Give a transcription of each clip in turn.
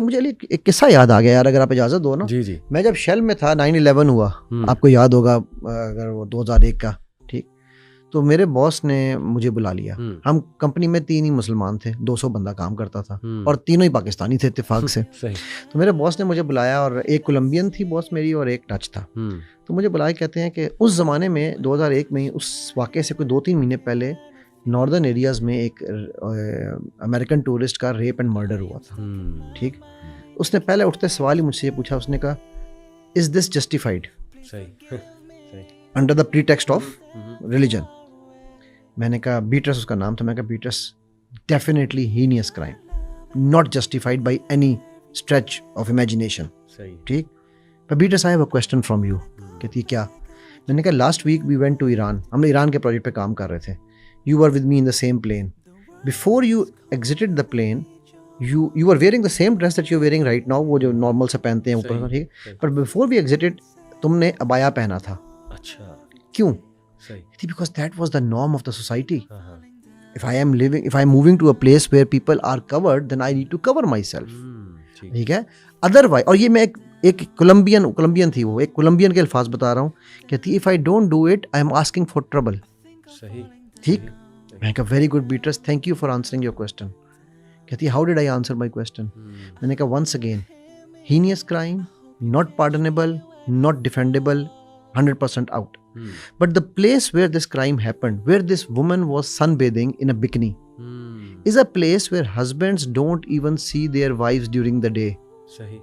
मुझे एक किस्सा याद आ गया यार, अगर आप इजाज़त दो ना। जी जी। मैं जब शेल में था, 9/11 हुआ, आपको याद होगा, अगर वो 2001 का, ठीक। तो मेरे बॉस ने मुझे बुला लिया। हम कंपनी में 3 ही मुसलमान थे, 200 बंदा काम करता था और तीनों ही पाकिस्तानी थे इत्तेफाक से। सही। तो मेरे बॉस ने मुझे बुलाया और एक कोलंबियन थी बॉस मेरी और एक डच था। तो मुझे बुलाया, कहते हैं कि उस ज़माने में 2001 में उस वाक़े से कोई 2-3 महीने पहले नॉर्दर्न एरियाज़ में एक अमेरिकन टूरिस्ट का रेप एंड मर्डर हुआ था, ठीक। उसने पहले उठते सवाल ही मुझसे ये पूछा, उसने कहा, is this justified under the pretext of religion? मैंने कहा, बीट्रस उसका नाम था, मैंने कहा, Beatrice definitely heinous crime, not justified by any stretch of imagination, ठीक। पर Beatrice, I have a question from you. कहती, क्या? मैंने कहा, last week we went to Iran, हम ईरान के प्रोजेक्ट पे काम कर रहे थे। You were with me in the same plane. Before you exited the plane, you were wearing the same dress that you're wearing right now, वो जो normal से पहनते हैं ऊपर, ठीक। पर before we exited, तुमने अबाया पहना था। अच्छा, क्यों? सही। Because that was the norm of the society. If I am moving to a place where people are covered, then I need to cover myself. ठीक है। Otherwise, और ये मैं एक कोलंबियन थी, वो एक कोलंबियन के अल्फाज बता रहा हूँ। कहती, if I don't do it, I am asking for trouble. सही, ठीक। मैंने कहा, very good Beatrice, thank you for answering your question. कहती, how did I answer my question? मैंने कहा, once again, heinous crime, not pardonable, not defendable, 100% out. But the place where this crime happened, where this woman was sunbathing in a bikini, is a place where husbands don't even see their wives during the day. सही,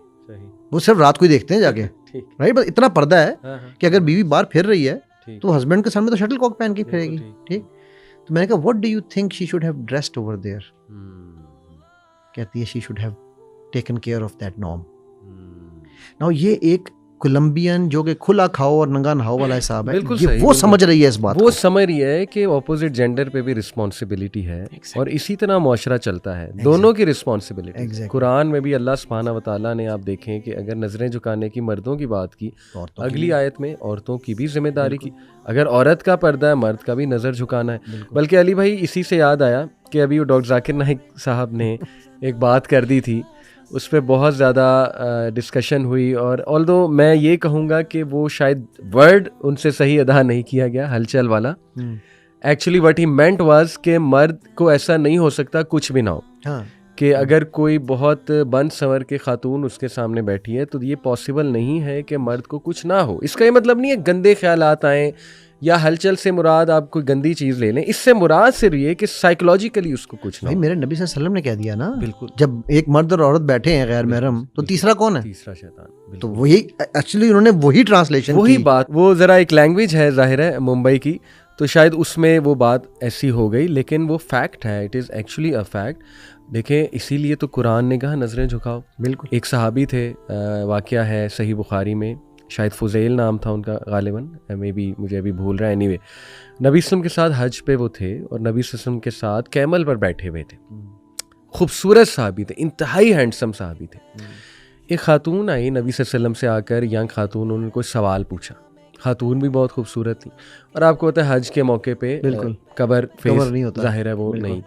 वो सिर्फ रात को ही देखते हैं जाके, right. बस इतना पर्दा है कि अगर बीवी बाहर फिर रही है तो हस्बैंड के सामने तो शटल कॉक पहन के फिरेगी, ठीक। तो मैंने कहा, what do you think she should have dressed over there? कहती है, she should have taken care of that norm. Now ये एक कोलंबियन जो कि खुला खाओ और नंगा नहाओ वाला हिसाब है, ये वो समझ रही है इस बात को, वो समझ रही है कि ऑपोजिट जेंडर पे भी रिस्पॉन्सिबिलिटी है। और इसी तरह मुआशरा चलता है, दोनों की रिस्पॉन्सिबिलिटी। कुरान में भी अल्लाह सुब्हानहू व तआला ने, आप देखें कि अगर नजरें झुकाने की मर्दों की बात की, अगली आयत में औरतों की भी जिम्मेदारी की। अगर औरत का पर्दा है, मर्द का भी नजर झुकाना है। बल्कि अली भाई, इसी से याद आया कि अभी वो डॉक्टर जाकिर नाइक साहब ने एक बात कर दी थी, उस पर बहुत ज़्यादा डिस्कशन हुई। और ऑल्दो मैं ये कहूँगा कि वो शायद वर्ड उनसे सही अदा नहीं किया गया, हलचल वाला। Actually what he meant was कि मर्द को ऐसा नहीं हो सकता कुछ भी ना हो। कि अगर कोई बहुत बंद संवर के खातून उसके सामने बैठी है तो ये पॉसिबल नहीं है कि मर्द को कुछ ना हो। इसका ये मतलब नहीं है गंदे ख्यालात आएँ या हलचल से मुराद आप कोई गंदी चीज़ ले लें। इससे मुराद सिर्फ ये कि साइकोलॉजिकली उसको कुछ ना हो। मेरे नबी सल्लल्लाहु अलैहि वसल्लम ने कह दिया ना, बिल्कुल, जब एक मर्द और औरत बैठे हैं गैर महरम, तो तीसरा कौन है? तीसरा शैतान। तो वही एक्चुअली उन्होंने वही ट्रांसलेशन, वही बात, वो ज़रा एक लैंग्वेज है ज़ाहिर है मुंबई की, तो शायद उसमें वो बात ऐसी हो गई, लेकिन वो फैक्ट है, it is actually a fact. देखें, इसीलिए तो कुरान ने कहा नजरें झुकाओ। बिल्कुल। एक सहाबी थे, वाक़या है सही बुखारी में, शायद फुज़ैल नाम था उनका गालिबन, मे बी मुझे अभी भूल रहा है। एनीवे, नबी सल्लल्लाहु के साथ हज पे वो थे और नबी सल्लल्लाहु के साथ कैमल पर बैठे हुए थे। खूबसूरत सहाबी थे, इंतहाई हैंडसम सहाबी थे। एक खातून आई नबी सल्लल्लाहु से आकर, यंग खातून, उन्होंने कोई सवाल पूछा। खातून भी बहुत खूबसूरत थी और आपको पता है हज के मौके पे कबर फेस नहीं होता, जाहिर है वो नहीं।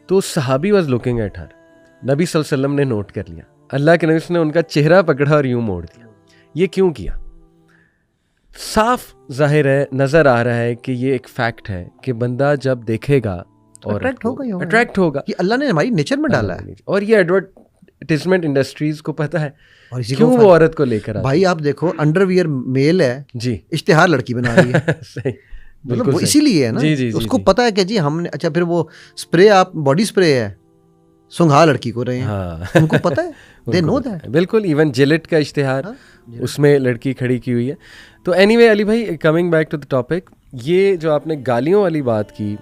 तो सहाबी वाज लुकिंग एट हर, नबी सल्लल्लाहु अलैहि वसल्लम ने नोट कर लिया। अल्लाह के नबी ने उनका चेहरा पकड़ा और यूं मोड़ दिया। ये क्यों किया? साफ जाहिर है, नजर आ रहा है कि ये एक फैक्ट है कि बंदा जब देखेगा और अट्रैक्ट होगा। ये अल्लाह ने हमारी नेचर में डाला है। और ये एडवर्टाइजमेंट इंडस्ट्रीज को पता है क्यों वो औरत को लेकर भाई आप देखो, अंडरवियर मेल है जी, इश्तिहार लड़की बना रही है। सही, बिल्कुल, इसीलिए है ना। जी, जी, उसको जी, पता है कि जी हमने, अच्छा फिर वो स्प्रे, आप बॉडी स्प्रे है, सुंघा लड़की को रहे हैं। हाँ। उनको पता है, दे नो दैट। बिल्कुल, इवन जिलेट का इश्तिहार, उसमें लड़की खड़ी की हुई है। तो एनीवे अली भाई, coming back to the topic, ये जो आपने गालियों वाली बात की,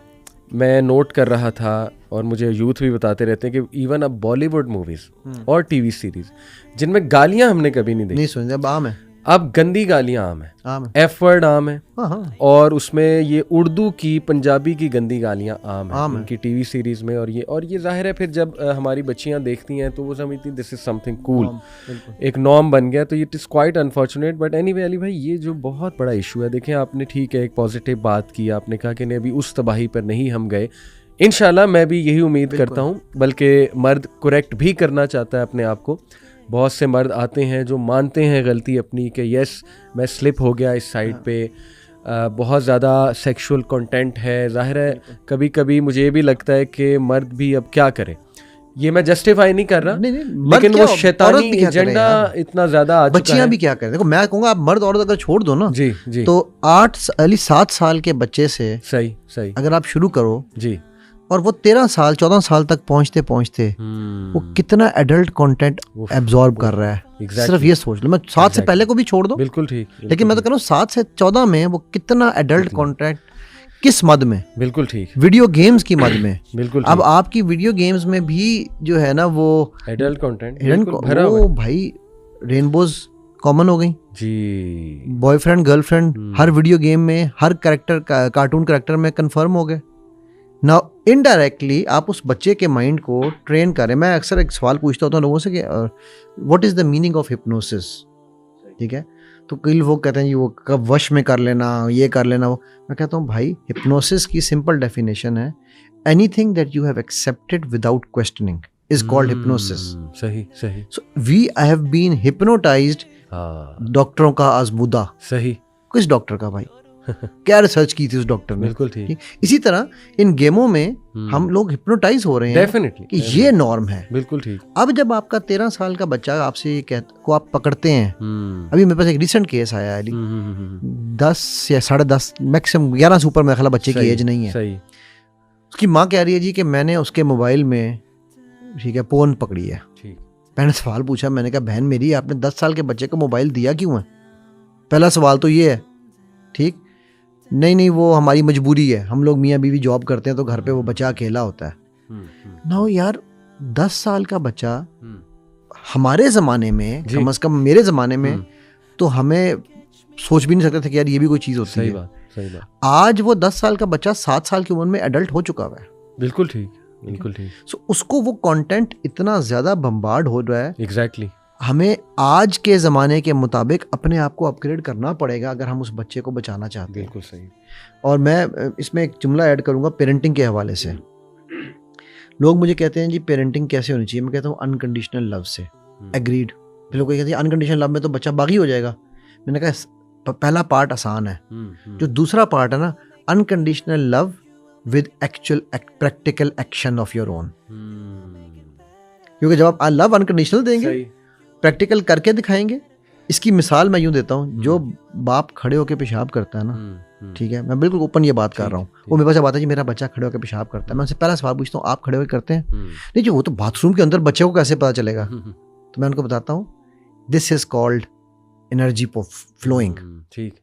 मैं नोट कर रहा था और मुझे यूथ भी बताते रहते हैं कि इवन अब बॉलीवुड मूवीज और टीवी सीरीज जिनमें गालियां हमने कभी नहीं देखी, नहीं सुनी, अब आम है, अब गंदी गालियां आम है, एफ वर्ड आम है। हाँ। और उसमें ये उर्दू की, पंजाबी की गंदी गालियां आम है उनकी टीवी सीरीज में। और ये जाहिर है फिर जब हमारी बच्चियां देखती हैं तो वो समझती हैं दिस इज समथिंग कूल, एक नॉर्म बन गया। तो it is quite unfortunate. But anyway Ali भाई, ये जो बहुत बड़ा इशू है, देखें आपने ठीक है एक पॉजिटिव बात की, आपने कहा कि नहीं अभी उस तबाही पर नहीं हम गए, इंशाल्लाह मैं भी यही उम्मीद करता हूँ, बल्कि मर्द करेक्ट भी करना चाहता है अपने आप को। बहुत से मर्द आते हैं जो मानते हैं गलती अपनी कि यस मैं स्लिप हो गया इस साइड पे, बहुत ज़्यादा सेक्सुअल कंटेंट है। ज़ाहिर है कभी कभी मुझे भी लगता है कि मर्द भी अब क्या करे, ये मैं जस्टिफाई नहीं कर रहा, लेकिन वो शैतानी एजेंडा इतना ज्यादा आ चुका है। बच्चियां भी क्या करें, देखो मैं कहूँगा आप मर्द औरत अगर छोड़ दो ना जी जी, तो 7 साल के बच्चे से सही सही अगर आप शुरू करो जी, और वो 13 साल 14 साल तक पहुंचते पहुंचते वो कितना एडल्ट कंटेंट एब्जॉर्ब कर रहा है, सिर्फ ये सोच लो। मैं 7 से पहले को भी छोड़ दो, बिल्कुल ठीक, लेकिन मैं तो कह रहा हूँ 7 से 14 में वो कितना एडल्ट कंटेंट, किस मद में, बिल्कुल ठीक, वीडियो गेम्स की मद में, बिल्कुल। अब आपकी वीडियो गेम्स में भी जो है ना वो एडल्ट कंटेंट भरा हुआ है भाई, रेनबोज कॉमन हो गई जी, बॉयफ्रेंड गर्लफ्रेंड हर वीडियो गेम में, हर कैरेक्टर कार्टून कैरेक्टर में कंफर्म हो गए। नाउ इनडायरेक्टली आप उस बच्चे के माइंड को ट्रेन करें। मैं अक्सर एक सवाल पूछता होता हूँ लोगों से कि what is the meaning of hypnosis, ठीक है, तो कई लोग कहते हैं जी वो कब वश में कर लेना, ये कर लेना वो। मैं कहता हूँ भाई हिप्नोसिस की सिंपल डेफिनेशन है anything that you have accepted without questioning is called hypnosis. सही सही। So we I have been hypnotized, डॉक्टरों का आजमूदा, सही, किस डॉक्टर का भाई क्या रिसर्च की थी उस डॉक्टर ने, बिल्कुल ठीक। इसी तरह इन गेमों में हम लोग हिप्नोटाइज हो रहे हैं डेफिनेटली कि ये नॉर्म है, बिल्कुल ठीक। अब जब आपका 13 साल का बच्चा आपसे ये को आप पकड़ते हैं, अभी मेरे पास एक रिसेंट केस आया है 10 या 10.5 मैक्सिमम 11 से ऊपर मेरा ख्याल बच्चे की एज नहीं है, सही। उसकी माँ कह रही है जी कि मैंने उसके मोबाइल में, ठीक है, पोर्न पकड़ी है। मैंने सवाल पूछा, मैंने कहा बहन मेरी आपने 10 साल के बच्चे को मोबाइल दिया क्यों है, पहला सवाल तो ये है, ठीक, नहीं वो हमारी मजबूरी है, हम लोग मियाँ बीवी जॉब करते हैं तो घर पे वो बच्चा अकेला होता है। ना यार 10 साल का बच्चा हमारे ज़माने में, कम से कम मेरे ज़माने में तो हमें सोच भी नहीं सकते थे कि यार ये भी कोई चीज़ होती है। सही बात। आज वो 10 साल का बच्चा 7 साल की उम्र में एडल्ट हो चुका है। बिल्कुल ठीक, बिल्कुल ठीक। सो उसको वो कंटेंट इतना ज़्यादा बम्बार्ड हो रहा है, एग्जैक्टली। हमें आज के ज़माने के मुताबिक अपने आप को अपग्रेड करना पड़ेगा अगर हम उस बच्चे को बचाना चाहते हैं। बिल्कुल सही। और मैं इसमें एक जुमला ऐड करूंगा पेरेंटिंग के हवाले से। लोग मुझे कहते हैं जी पेरेंटिंग कैसे होनी चाहिए, मैं कहता हूँ अनकंडीशनल लव से। एग्रीड। फिर लोग कहते हैं अनकंडीशनल लव में तो बच्चा बागी हो जाएगा। मैंने कहा पहला पार्ट आसान है, जो दूसरा पार्ट है ना, unconditional love with actual practical action of your own. क्योंकि जब आप लव अनकंडीशनल देंगे, प्रैक्टिकल करके दिखाएंगे। इसकी मिसाल मैं यूं देता हूँ, जो बाप खड़े होकर पेशाब करता है ना, ठीक है, मैं बिल्कुल ओपन ये बात कर रहा हूँ, वो मेरे पास जब आता है जी मेरा बच्चा खड़े होकर पेशाब करता है, मैं उनसे पहला सवाल पूछता हूँ आप खड़े होकर करते हैं? नहीं जी वो तो बाथरूम के अंदर बच्चे को कैसे पता चलेगा? तो मैं उनको बताता हूँ this is called energy flowing. ठीक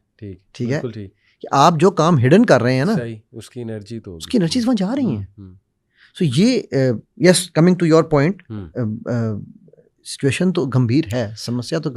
है, कि आप जो काम हिडन कर रहे हैं ना, उसकी एनर्जी वहाँ जा रही है। सो ये yes, coming to your point, situation तो गंभीर है, समस्या तो